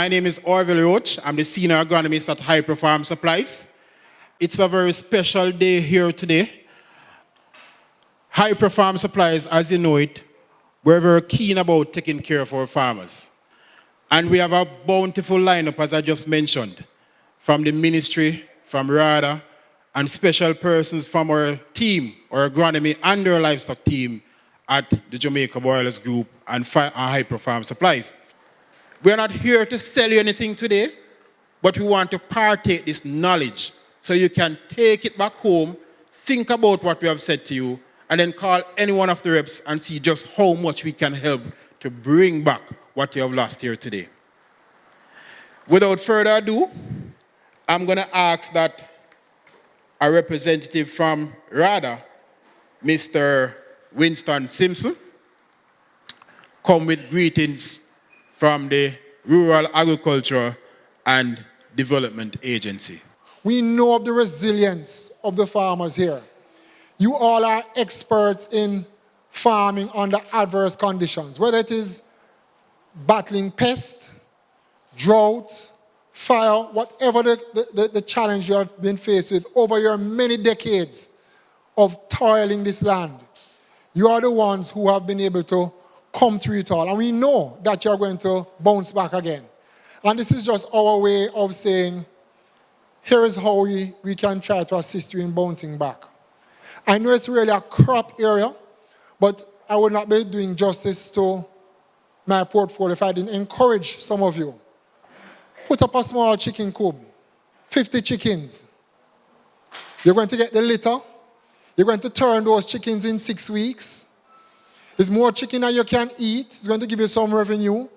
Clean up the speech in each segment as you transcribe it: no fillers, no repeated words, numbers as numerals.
My name is Orville Roach. I'm the senior agronomist at Hyper Farm Supplies. It's a very special day here today. Hyper Farm Supplies, as you know it, we're very keen about taking care of our farmers. And we have a bountiful lineup, as I just mentioned, from the ministry, from RADA, and special persons from our team, our agronomy and our livestock team at the Jamaica Broilers Group and Hyper Farm Supplies. We're not here to sell you anything today, but we want to partake this knowledge so you can take it back home, think about what we have said to you, and then call any one of the reps and see just how much we can help to bring back what you have lost here today. Without further ado, I'm going to ask that a representative from RADA, Mr. Winston Simpson, come with greetings from the Rural Agriculture and Development Agency. We know of the resilience of the farmers here. You all are experts in farming under adverse conditions, whether it is battling pests, drought, fire, whatever the challenge you have been faced with over your many decades of toiling this land. You are the ones who have been able to come through it all. And we know that you're going to bounce back again. And this is just our way of saying, here is how we can try to assist you in bouncing back. I know it's really a crop area, but I would not be doing justice to my portfolio if I didn't encourage some of you. Put up a small chicken coop, 50 chickens. You're going to get the litter. You're going to turn those chickens in 6 weeks. There's more chicken than you can eat. It's going to give you some revenue.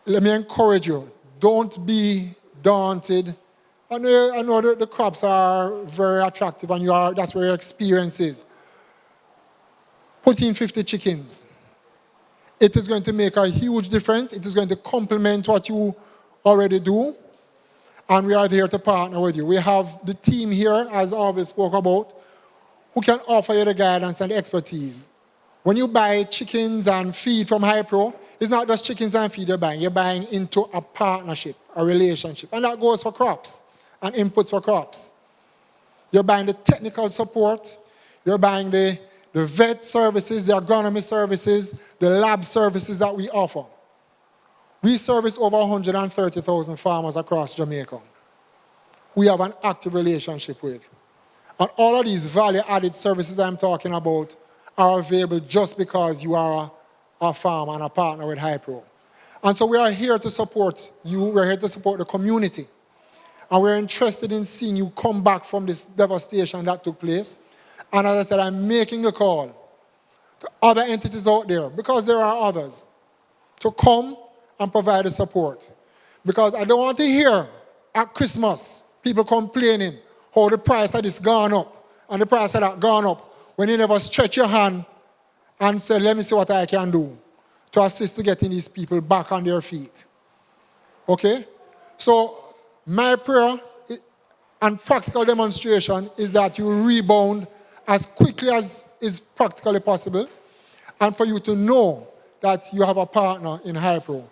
Let me encourage you. Don't be daunted. I know the crops are very attractive and that's where your experience is. Put in 50 chickens. It is going to make a huge difference. It is going to complement what you already do. And we are there to partner with you. We have the team here, as Orville spoke about, who can offer you the guidance and the expertise. When you buy chickens and feed from Hypro, it's not just chickens and feed you're buying. You're buying into a partnership, a relationship. And that goes for crops and inputs for crops. You're buying the technical support. You're buying the vet services, the agronomy services, the lab services that we offer. We service over 130,000 farmers across Jamaica. We have an active relationship with. And all of these value-added services I'm talking about are available just because you are a farmer and a partner with Hypro. And so we are here to support you. We're here to support the community. And we're interested in seeing you come back from this devastation that took place. And as I said, I'm making the call to other entities out there, because there are others, to come and provide the support. Because I don't want to hear at Christmas people complaining how the price of this gone up and the price of that gone up, when you never stretch your hand and say, let me see what I can do to assist to getting these people back on their feet. Okay? So my prayer and practical demonstration is that you rebound as quickly as is practically possible, and for you to know that you have a partner in Hypro.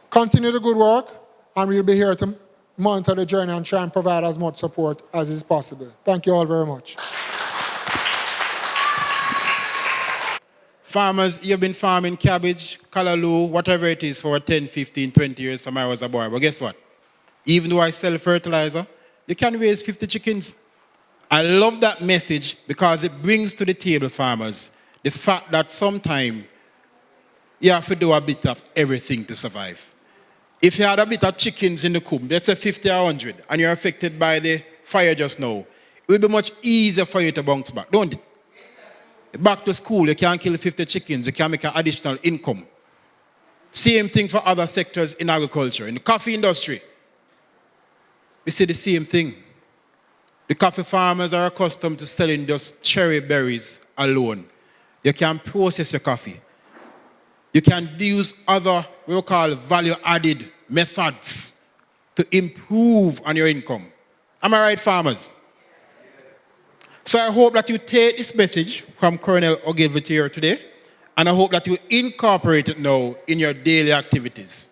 Continue the good work, and we'll be here to monitor the journey and try and provide as much support as is possible. Thank you all very much. Farmers, you've been farming cabbage, callaloo, whatever it is for 10, 15, 20 years from I was a boy. But guess what? Even though I sell fertilizer, you can raise 50 chickens. I love that message because it brings to the table, farmers, the fact that sometimes you have to do a bit of everything to survive. If you had a bit of chickens in the coop, let's say 50 or 100, and you're affected by the fire just now, it will be much easier for you to bounce back, don't it? Back to school, you can't kill 50 chickens, you can make an additional income. Same thing for other sectors in agriculture. In the coffee industry, we see the same thing. The coffee farmers are accustomed to selling just cherry berries alone. You can process your coffee. You can use other, what we call value-added methods to improve on your income. Am I right, farmers? So I hope that you take this message from Colonel Ogilvie here today, and I hope that you incorporate it now in your daily activities.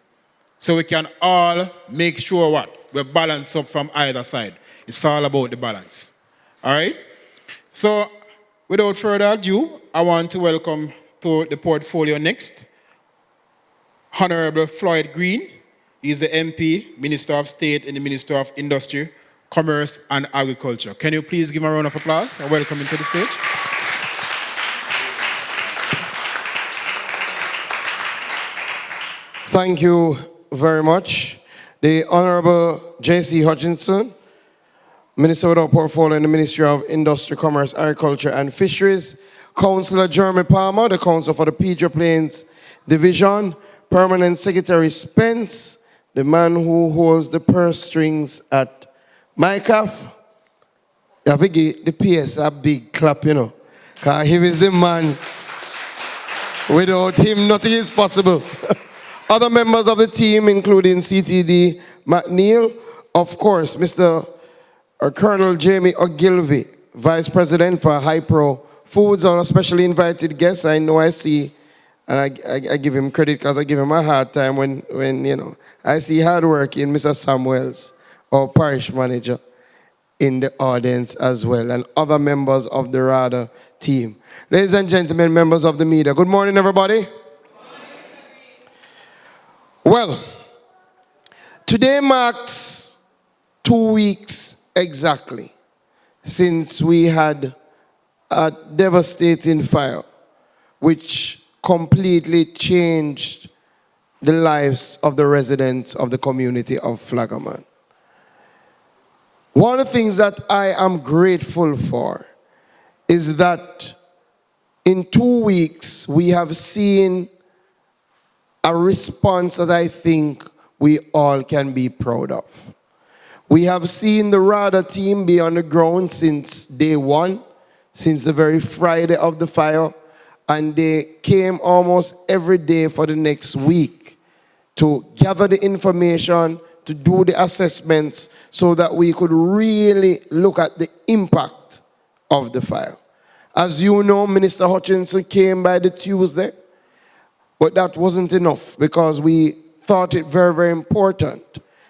So we can all make sure what? We balance up from either side. It's all about the balance. All right? So without further ado, I want to welcome to the portfolio next, Honorable Floyd Green. He's the MP, Minister of State in the Ministry of Industry, Commerce and Agriculture. Can you please give him a round of applause and welcome him to the stage? Thank you very much. The Honorable J.C. Hutchinson, Minister without portfolio in the Ministry of Industry, Commerce, Agriculture and Fisheries, Councillor Jeremy Palmer, the Council for the Pedro Plains Division, Permanent Secretary Spence, the man who holds the purse strings at MICAF. You have to give the PS a big clap, you know, because he is the man. Without him, nothing is possible. Other members of the team, including CTD McNeil, of course, Mr. Colonel Jamie Ogilvie, Vice President for Hypro Foods, our specially invited guest. I know I see, and I give him credit because I give him a hard time when you know, I see hard work in Mr. Samuels, our parish manager, in the audience as well, and other members of the RADA team. Ladies and gentlemen, members of the media, good morning, everybody. Well, today marks 2 weeks exactly since we had a devastating fire which completely changed the lives of the residents of the community of Flagman. One of the things that I am grateful for is that in 2 weeks we have seen a response that I think we all can be proud of. We have seen the RADA team be on the ground since day one, since the very Friday of the fire, and they came almost every day for the next week to gather the information, to do the assessments, so that we could really look at the impact of the fire. As you know, Minister Hutchinson came by the Tuesday, but that wasn't enough because we thought it very, very important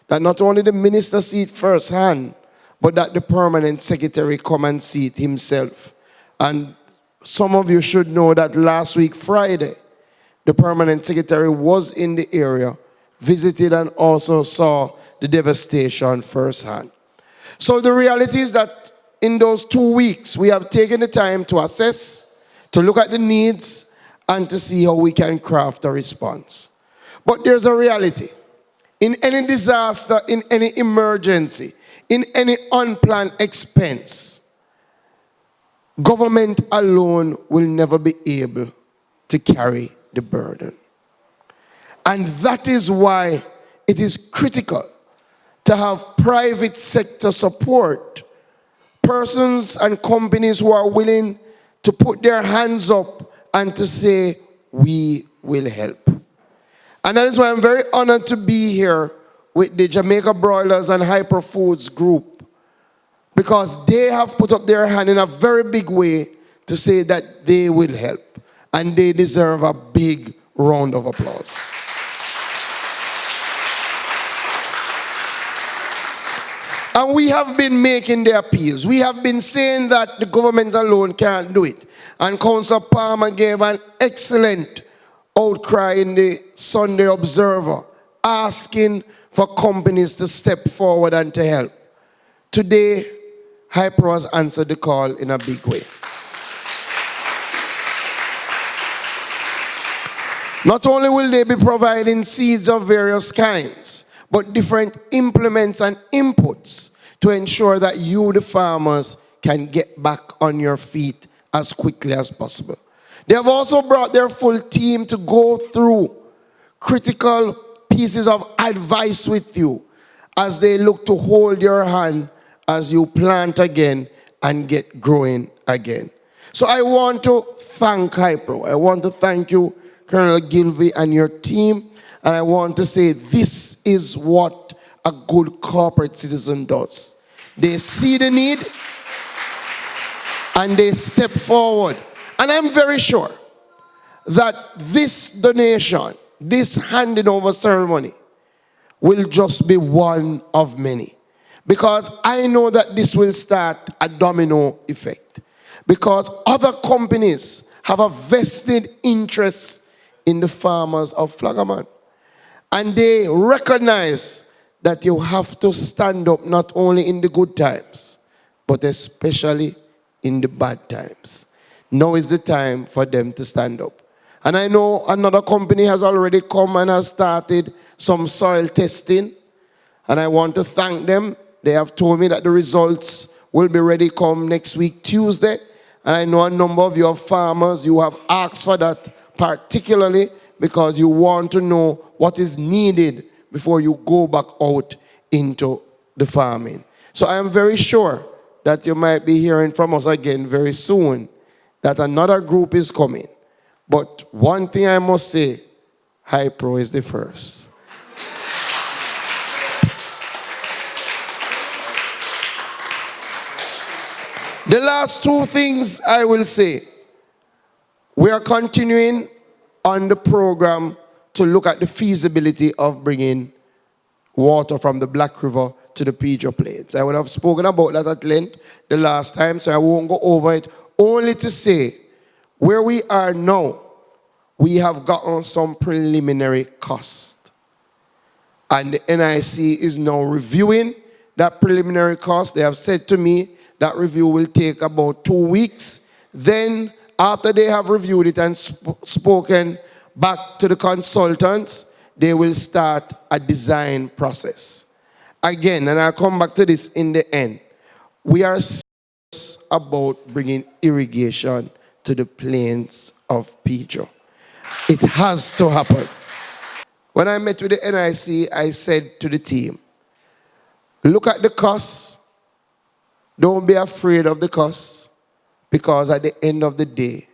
that not only the minister see it firsthand, but that the permanent secretary come and see it himself. And some of you should know that last week, Friday, the permanent secretary was in the area, visited and also saw the devastation firsthand. So the reality is that in those 2 weeks, we have taken the time to assess, to look at the needs, and to see how we can craft a response. But there's a reality. In any disaster, in any emergency, in any unplanned expense, government alone will never be able to carry the burden. And that is why it is critical to have private sector support, persons and companies who are willing to put their hands up and to say, we will help. And that is why I'm very honored to be here with the Jamaica Broilers and Hyper Foods group, because they have put up their hand in a very big way to say that they will help. And they deserve a big round of applause. And we have been making the appeals. We have been saying that the government alone can't do it. And Councillor Palmer gave an excellent outcry in the Sunday Observer, asking for companies to step forward and to help. Today, Hypro has answered the call in a big way. Not only will they be providing seeds of various kinds, but different implements and inputs to ensure that you, the farmers, can get back on your feet as quickly as possible. They have also brought their full team to go through critical pieces of advice with you as they look to hold your hand as you plant again and get growing again. So I want to thank Hypro. I want to thank you, Colonel Gilvey, and your team. And I want to say this is what a good corporate citizen does. They see the need and they step forward. And I'm very sure that this donation, this handing over ceremony, will just be one of many. Because I know that this will start a domino effect. Because other companies have a vested interest in the farmers of Flagman. And they recognize that you have to stand up not only in the good times, but especially in the bad times. Now is the time for them to stand up. And I know another company has already come and has started some soil testing. And I want to thank them. They have told me that the results will be ready come next week, Tuesday. And I know a number of your farmers, you have asked for that particularly because you want to know what is needed before you go back out into the farming. So I am very sure that you might be hearing from us again very soon that another group is coming. But one thing I must say, Hypro is the first. The last two things I will say. We are continuing on the program to look at the feasibility of bringing water from the Black River to the Pedro Plains. I would have spoken about that at length the last time, so I won't go over it. Only to say, where we are now, we have gotten some preliminary cost. And the NIC is now reviewing that preliminary cost. They have said to me that review will take about 2 weeks. Then, after they have reviewed it and spoken back to the consultants, they will start a design process. Again, and I'll come back to this in the end, we are serious about bringing irrigation to the plains of Pedro. It has to happen. When I met with the NIC, I said to the team, look at the costs. Don't be afraid of the costs, because at the end of the day,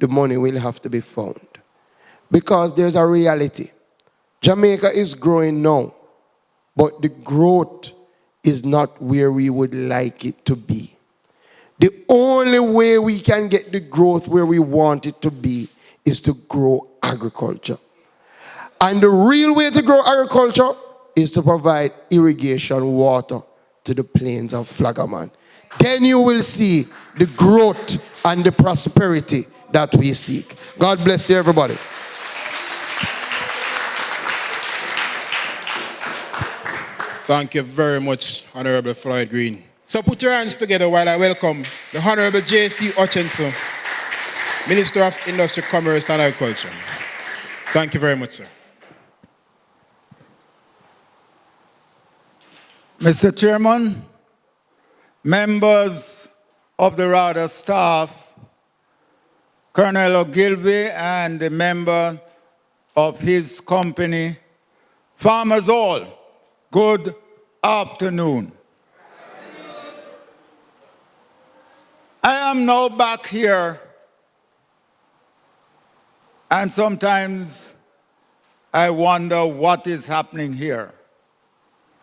the money will have to be found. Because there's a reality. Jamaica is growing now, but the growth is not where we would like it to be. The only way we can get the growth where we want it to be is to grow agriculture. And the real way to grow agriculture is to provide irrigation water to the plains of Flagman. Then you will see the growth and the prosperity that we seek. God bless you, everybody. Thank you very much, Honorable Floyd Green. So put your hands together while I welcome the Honorable J.C. Hutchinson, Minister of Industry, Commerce and Agriculture. Thank you very much, sir. Mr. Chairman, members of the RADA staff, Colonel Ogilvie and the member of his company, farmers all, good afternoon. I am now back here, and sometimes I wonder what is happening here.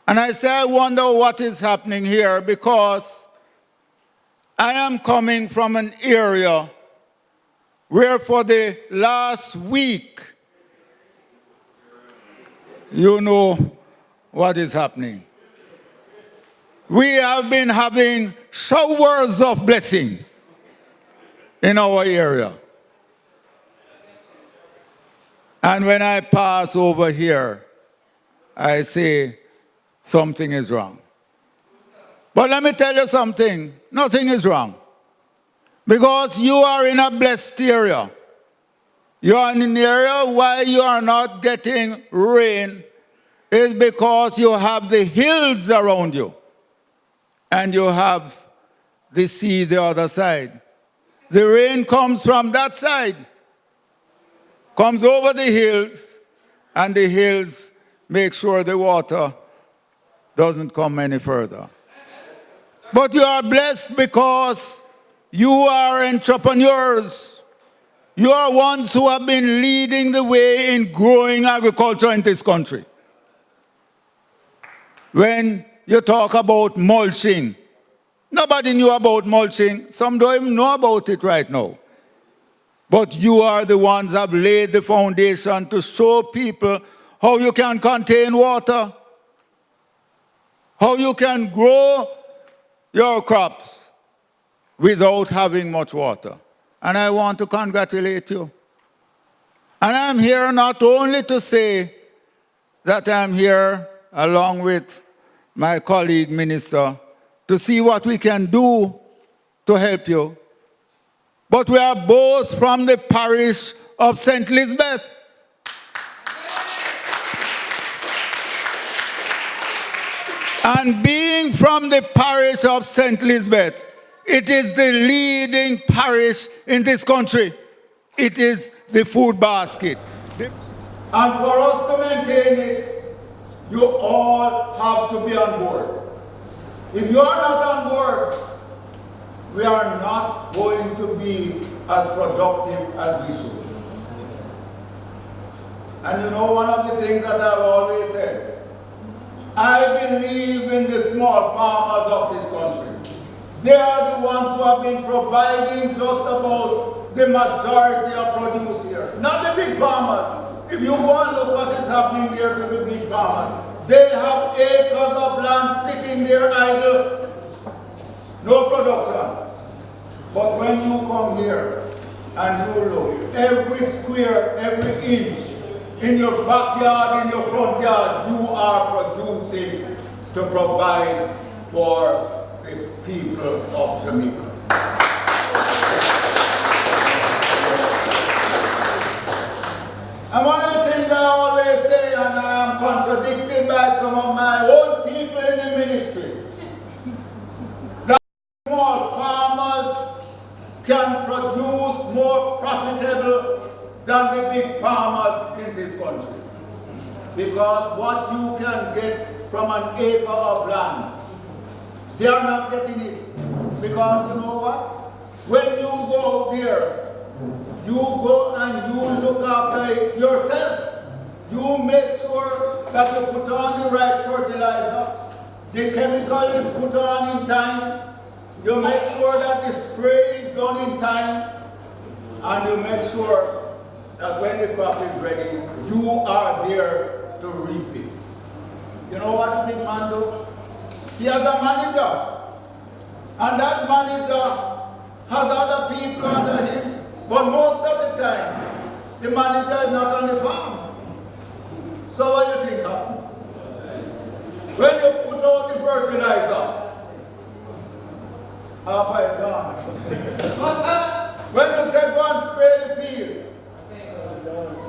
And I say I wonder what is happening here because I am coming from an area where for the last week, you know what is happening. We have been having showers of blessing in our area. And when I pass over here, I say, something is wrong. But let me tell you something, nothing is wrong. Because you are in a blessed area. You are in an area where you are not getting rain is because you have the hills around you. And you have the sea the other side. The rain comes from that side. Comes over the hills, and the hills make sure the water doesn't come any further. But you are blessed because you are entrepreneurs. You are ones who have been leading the way in growing agriculture in this country. When you talk about mulching, nobody knew about mulching. Some don't even know about it right now. But you are the ones that have laid the foundation to show people how you can contain water, how you can grow your crops without having much water. And I want to congratulate you. And I'm here not only to say that I'm here along with my colleague minister to see what we can do to help you, but we are both from the parish of St. Elizabeth. And being from the parish of St. Elizabeth, it is the leading parish in this country. It is the food basket. And for us to maintain it, you all have to be on board. If you are not on board, we are not going to be as productive as we should. And you know one of the things that I've always said, I believe in the small farmers of this country. They are the ones who have been providing just about the majority of produce here. Not the big farmers. If you go and look what is happening there to the big farmers, they have acres of land sitting there idle, no production. But when you come here and you look, every square, every inch, in your backyard, in your front yard, you are producing to provide for the people of Jamaica. And one of the things I always say, and I am contradicted by some of my own people in the ministry, that small farmers can produce more profitable than the big farmers in this country. Because what you can get from an acre of land, they are not getting it. Because you know what? When you go out there, you go and you look after it yourself. You make sure that you put on the right fertilizer, the chemical is put on in time, you make sure that the spray is done in time, and you make sure that when the crop is ready, you are there to reap it. You know what the big man do? He has a manager, and that manager has other people under him, but most of the time, the manager is not on the farm. So what do you think happens? When you put out the fertilizer, half it gone. When you say go and spray the field,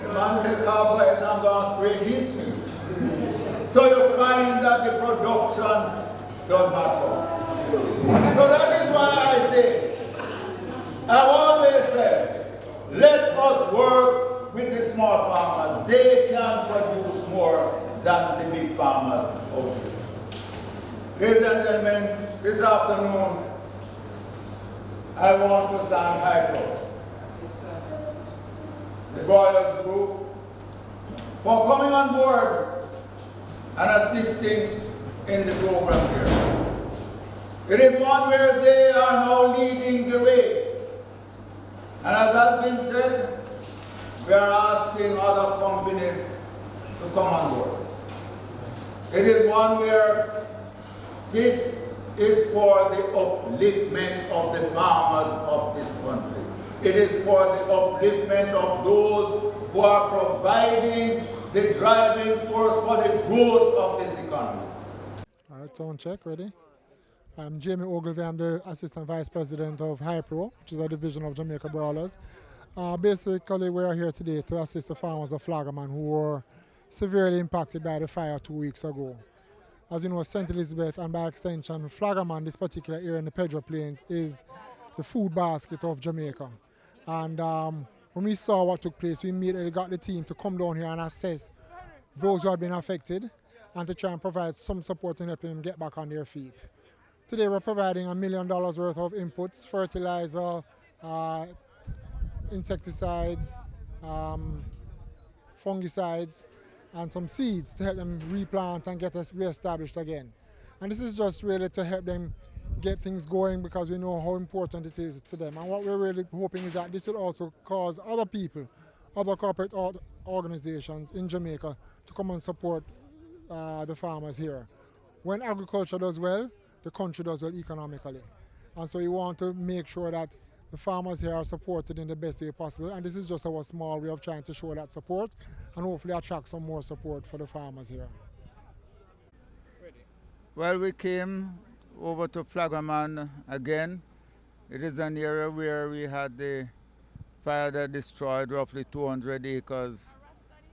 the man take half it and go and spray his field. So you find that the production does not come. So that is why I say, I've always said, let us work with the small farmers. They can produce more than the big farmers also. Ladies and gentlemen, this afternoon, I want to thank HIPRO, the Royal Group, for coming on board and assisting in the program here. It is one where they are now leading the way. And as has been said, we are asking other companies to come on board. It is one where this is for the upliftment of the farmers of this country. It is for the upliftment of those who are providing the driving force for the growth of this economy. All right, sound check, ready? I'm Jamie Ogilvie. I'm the Assistant Vice President of HIPRO, which is a division of Jamaica Brawlers. Basically, we are here today to assist the farmers of Flagman who were severely impacted by the fire 2 weeks ago. As you know, St. Elizabeth and by extension, Flagman, this particular area in the Pedro Plains, is the food basket of Jamaica. And when we saw what took place, we immediately got the team to come down here and assess those who had been affected and to try and provide some support in helping them get back on their feet. Today we're providing $1 million worth of inputs, fertilizer, insecticides, fungicides, and some seeds to help them replant and get us re-established again. And this is just really to help them get things going because we know how important it is to them. And what we're really hoping is that this will also cause other people, other corporate organizations in Jamaica to come and support the farmers here. When agriculture does well, the country does well economically. And so we want to make sure that the farmers here are supported in the best way possible. And this is just our small way of trying to show that support and hopefully attract some more support for the farmers here. Well, we came over to Flagman again. It is an area where we had the fire that destroyed roughly 200 acres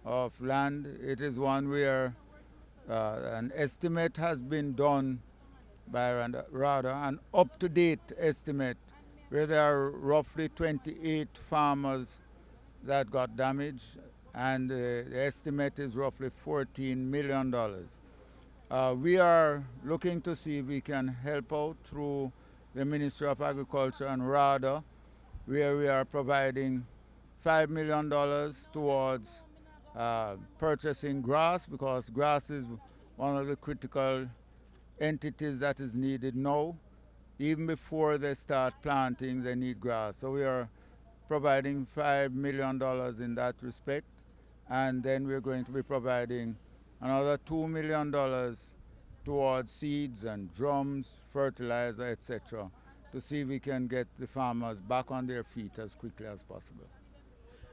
of land. It is one where an estimate has been done by rather an up-to-date estimate where there are roughly 28 farmers that got damaged, and the estimate is roughly $14 million. We are looking to see if we can help out through the Ministry of Agriculture and RADA, where we are providing $5 million towards purchasing grass, because grass is one of the critical entities that is needed now. Even before they start planting, they need grass. So we are providing $5 million in that respect. And then we're going to be providing another $2 million towards seeds and drums, fertilizer, etc., to see if we can get the farmers back on their feet as quickly as possible.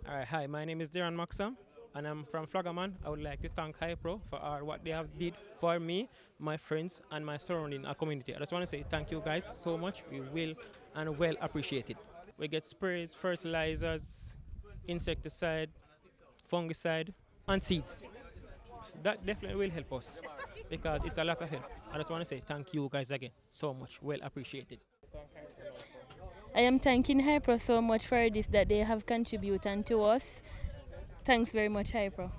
All right, hi, my name is Darren Maxam, and I'm from Flagman. I would like to thank HiPro for what they have did for me, my friends, and my surrounding community. I just want to say thank you guys so much. We will and well appreciate it. We get sprays, fertilizers, insecticide, fungicide, and seeds. That definitely will help us because it's a lot of help. I just want to say thank you guys again so much. Well appreciated. I am thanking HiPro so much for this that they have contributed to us. Thanks very much, HiPro.